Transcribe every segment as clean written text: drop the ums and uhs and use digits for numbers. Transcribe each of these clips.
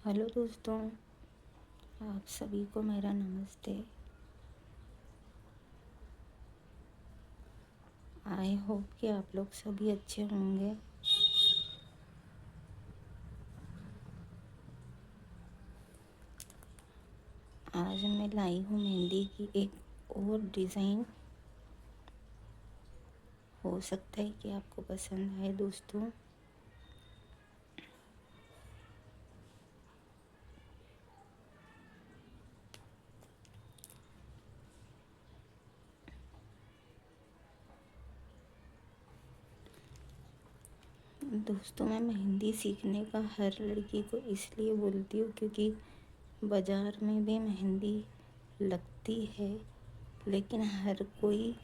Hello दोस्तों, आप सभी को मेरा नमस्ते। आई होप कि आप लोग सभी अच्छे होंगे। आज मैं लाई हूँ मेहंदी की एक और डिज़ाइन। हो सकता है कि आपको पसंद आए दोस्तों। दोस्तों, मैं मेहंदी सीखने का हर लड़की को इसलिए बोलती हूँ क्योंकि बाज़ार में भी मेहंदी लगती है, लेकिन हर कोई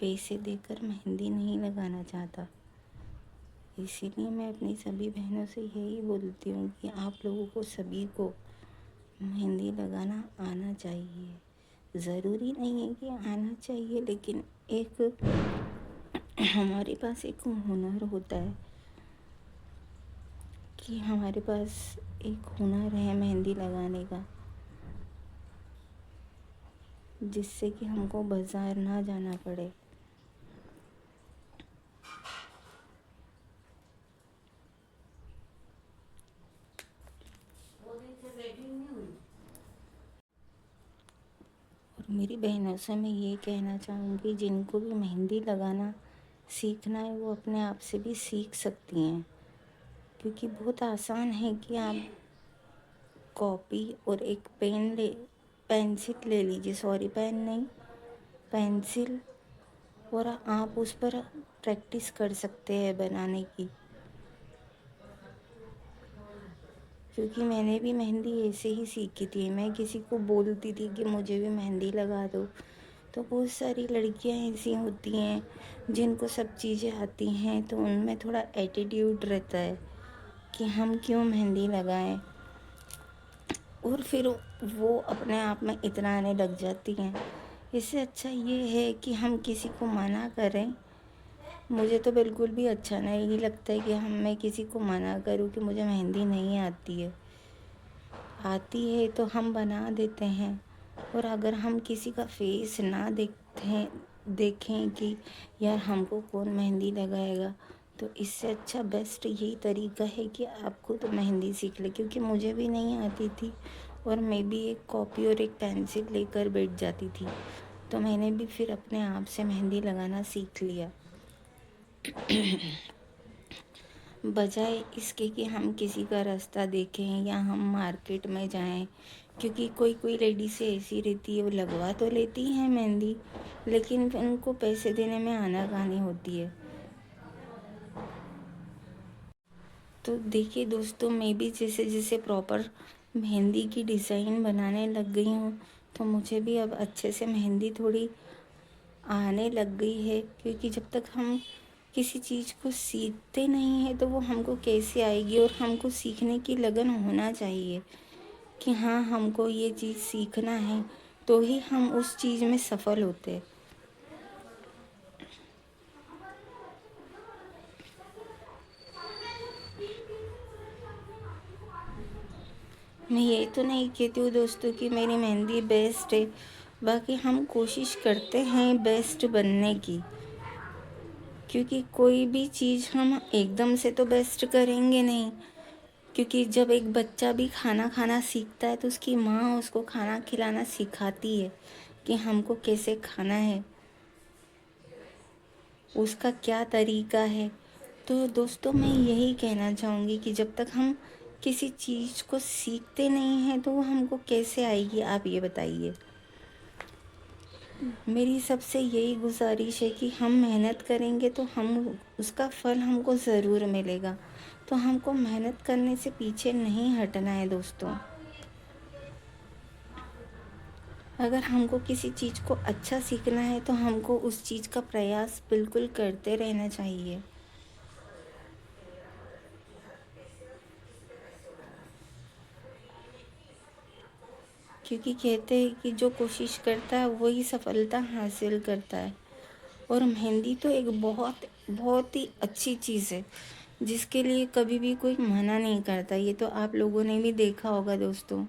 पैसे देकर मेहंदी नहीं लगाना चाहता। इसीलिए मैं अपनी सभी बहनों से यही बोलती हूँ कि आप लोगों को सभी को मेहंदी लगाना आना चाहिए। ज़रूरी नहीं है कि आना चाहिए, लेकिन एक हमारे पास एक हुनर होता है कि हमारे पास एक हुनर है मेहंदी लगाने का, जिससे कि हमको बाज़ार ना जाना पड़े। और मेरी बहनों से मैं ये कहना चाहूँगी, जिनको भी मेहंदी लगाना सीखना है वो अपने आप से भी सीख सकती हैं, क्योंकि बहुत आसान है कि आप कॉपी और एक पेंसिल ले लीजिए, सॉरी पेन नहीं, पेंसिल, और आप उस पर प्रैक्टिस कर सकते हैं बनाने की। क्योंकि मैंने भी मेहंदी ऐसे ही सीखी थी। मैं किसी को बोलती थी कि मुझे भी मेहंदी लगा दो, तो बहुत सारी लड़कियां ऐसी होती हैं जिनको सब चीज़ें आती हैं, तो उनमें थोड़ा एटीट्यूड रहता है कि हम क्यों मेहंदी लगाएं, और फिर वो अपने आप में इतराने लग जाती हैं। इससे अच्छा ये है कि हम किसी को मना करें। मुझे तो बिल्कुल भी अच्छा नहीं लगता है कि मैं किसी को मना करूं कि मुझे मेहंदी नहीं आती है। आती है तो हम बना देते हैं। और अगर हम किसी का फेस ना देखें कि यार हमको कौन मेहंदी लगाएगा, तो इससे अच्छा बेस्ट यही तरीका है कि आप खुद मेहंदी सीख लें। क्योंकि मुझे भी नहीं आती थी, और मैं भी एक कॉपी और एक पेंसिल लेकर बैठ जाती थी, तो मैंने भी फिर अपने आप से मेहंदी लगाना सीख लिया। बजाय इसके कि हम किसी का रास्ता देखें या हम मार्केट में जाएं, क्योंकि कोई कोई लेडी से ऐसी रहती है, वो लगवा तो लेती हैं मेहंदी, लेकिन फिर उनको पैसे देने में आनाकानी होती है। तो देखिए दोस्तों, मैं भी जैसे जैसे प्रॉपर मेहंदी की डिज़ाइन बनाने लग गई हूँ, तो मुझे भी अब अच्छे से मेहंदी थोड़ी आने लग गई है। क्योंकि जब तक हम किसी चीज़ को सीखते नहीं हैं तो वो हमको कैसे आएगी, और हमको सीखने की लगन होना चाहिए कि हाँ, हमको ये चीज़ सीखना है, तो ही हम उस चीज़ में सफल होते हैं। मैं ये तो नहीं कहती हूँ दोस्तों कि मेरी मेहंदी बेस्ट है, बाकी हम कोशिश करते हैं बेस्ट बनने की। क्योंकि कोई भी चीज़ हम एकदम से तो बेस्ट करेंगे नहीं। क्योंकि जब एक बच्चा भी खाना खाना सीखता है, तो उसकी माँ उसको खाना खिलाना सिखाती है कि हमको कैसे खाना है, उसका क्या तरीका है। तो दोस्तों, मैं यही कहना चाहूँगी कि जब तक हम किसी चीज़ को सीखते नहीं हैं, तो वो हमको कैसे आएगी, आप ये बताइए। मेरी सबसे यही गुजारिश है कि हम मेहनत करेंगे तो हम उसका फल हमको ज़रूर मिलेगा। तो हमको मेहनत करने से पीछे नहीं हटना है दोस्तों। अगर हमको किसी चीज़ को अच्छा सीखना है, तो हमको उस चीज़ का प्रयास बिल्कुल करते रहना चाहिए। क्योंकि कहते हैं कि जो कोशिश करता है वही सफलता हासिल करता है। और मेहंदी तो एक बहुत बहुत ही अच्छी चीज़ है। जिसके लिए कभी भी कोई मना नहीं करता। ये तो आप लोगों ने भी देखा होगा दोस्तों।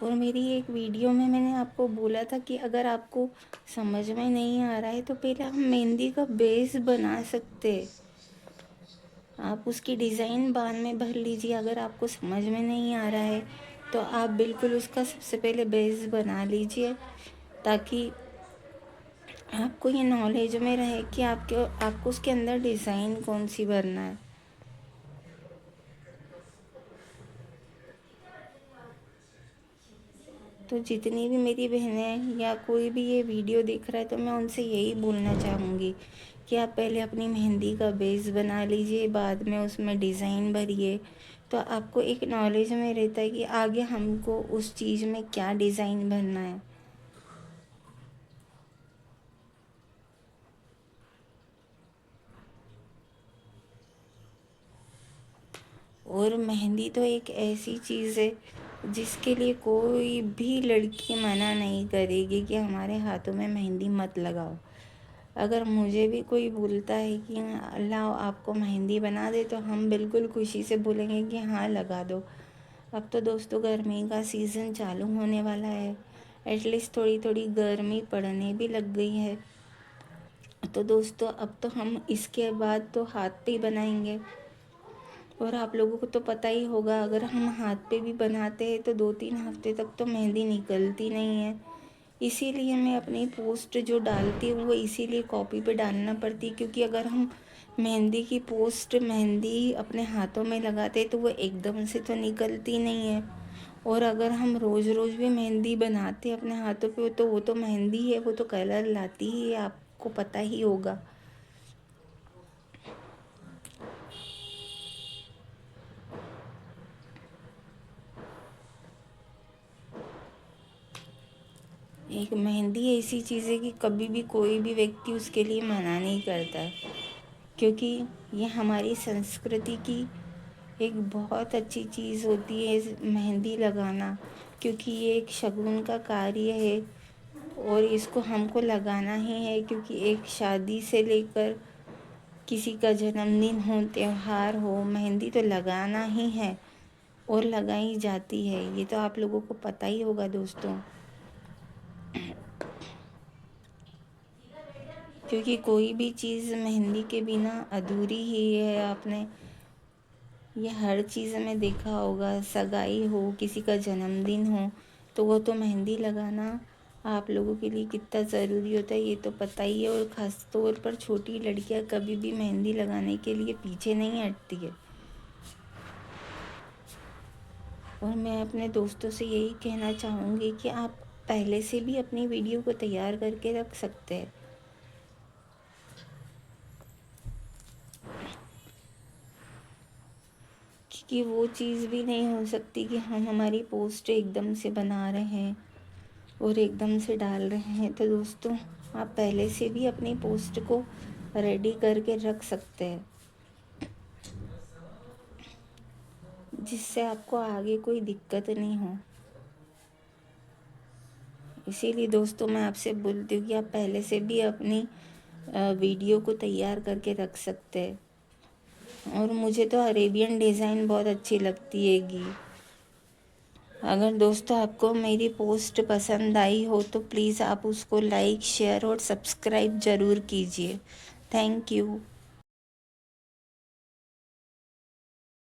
और मेरी एक वीडियो में मैंने आपको बोला था कि अगर आपको समझ में नहीं आ रहा है तो पहले हम मेहंदी का बेस बना सकते हैं। आप उसकी डिज़ाइन बाद में भर लीजिए। अगर आपको समझ में नहीं आ रहा है तो आप बिल्कुल उसका सबसे पहले बेस बना लीजिए, ताकि आपको ये नॉलेज में रहे कि आपको उसके अंदर डिज़ाइन कौन सी भरना है। तो जितनी भी मेरी बहनें या कोई भी ये वीडियो देख रहा है तो मैं उनसे यही बोलना चाहूँगी कि आप पहले अपनी मेहंदी का बेस बना लीजिए, बाद में उसमें डिज़ाइन भरिए। तो आपको एक नॉलेज में रहता है कि आगे हमको उस चीज़ में क्या डिज़ाइन भरना है। और मेहंदी तो एक ऐसी चीज़ है जिसके लिए कोई भी लड़की मना नहीं करेगी कि हमारे हाथों में मेहंदी मत लगाओ। अगर मुझे भी कोई बोलता है कि लाओ आपको मेहंदी बना दे, तो हम बिल्कुल खुशी से बोलेंगे कि हाँ लगा दो। अब तो दोस्तों गर्मी का सीज़न चालू होने वाला है, एटलीस्ट थोड़ी थोड़ी गर्मी पड़ने भी लग गई है। तो दोस्तों अब तो हम इसके बाद तो हाथ पे ही बनाएंगे। और आप लोगों को तो पता ही होगा, अगर हम हाथ पे भी बनाते हैं तो 2-3 हफ्ते तक तो मेहंदी निकलती नहीं है। इसीलिए मैं अपनी पोस्ट जो डालती हूँ वो इसीलिए कॉपी पे डालना पड़ती है, क्योंकि अगर हम मेहंदी की पोस्ट मेहंदी अपने हाथों में लगाते हैं तो वो एकदम से तो निकलती नहीं है। और अगर हम रोज़ रोज़ भी मेहंदी बनाते हैं अपने हाथों पे तो वो तो मेहंदी है, वो तो कलर लाती ही है, आपको पता ही होगा। एक मेहंदी ऐसी चीज़ है कि कभी भी कोई भी व्यक्ति उसके लिए मना नहीं करता है, क्योंकि ये हमारी संस्कृति की एक बहुत अच्छी चीज़ होती है मेहंदी लगाना, क्योंकि ये एक शगुन का कार्य है और इसको हमको लगाना ही है, क्योंकि एक शादी से लेकर किसी का जन्मदिन हो, त्योहार हो, मेहंदी तो लगाना ही है और लगाई जाती है। ये तो आप लोगों को पता ही होगा दोस्तों, क्योंकि कोई भी चीज़ मेहंदी के बिना अधूरी ही है। आपने ये हर चीज़ में देखा होगा, सगाई हो, किसी का जन्मदिन हो, तो वो तो मेहंदी लगाना आप लोगों के लिए कितना ज़रूरी होता है ये तो पता ही है। और ख़ास तौर पर छोटी लड़कियां कभी भी मेहंदी लगाने के लिए पीछे नहीं हटती है। और मैं अपने दोस्तों से यही कहना चाहूँगी कि आप पहले से भी अपनी वीडियो को तैयार करके रख सकते हैं, क्योंकि वो चीज़ भी नहीं हो सकती कि हम हमारी पोस्ट एकदम से बना रहे हैं और एकदम से डाल रहे हैं। तो दोस्तों आप पहले से भी अपनी पोस्ट को रेडी करके रख सकते हैं, जिससे आपको आगे कोई दिक्कत नहीं हो। इसीलिए दोस्तों मैं आपसे बोलती हूँ कि आप पहले से भी अपनी वीडियो को तैयार करके रख सकते हैं। और मुझे तो अरेबियन डिज़ाइन बहुत अच्छी लगती हैगी। अगर दोस्तों आपको मेरी पोस्ट पसंद आई हो तो प्लीज़ आप उसको लाइक, शेयर और सब्सक्राइब ज़रूर कीजिए। Thank you.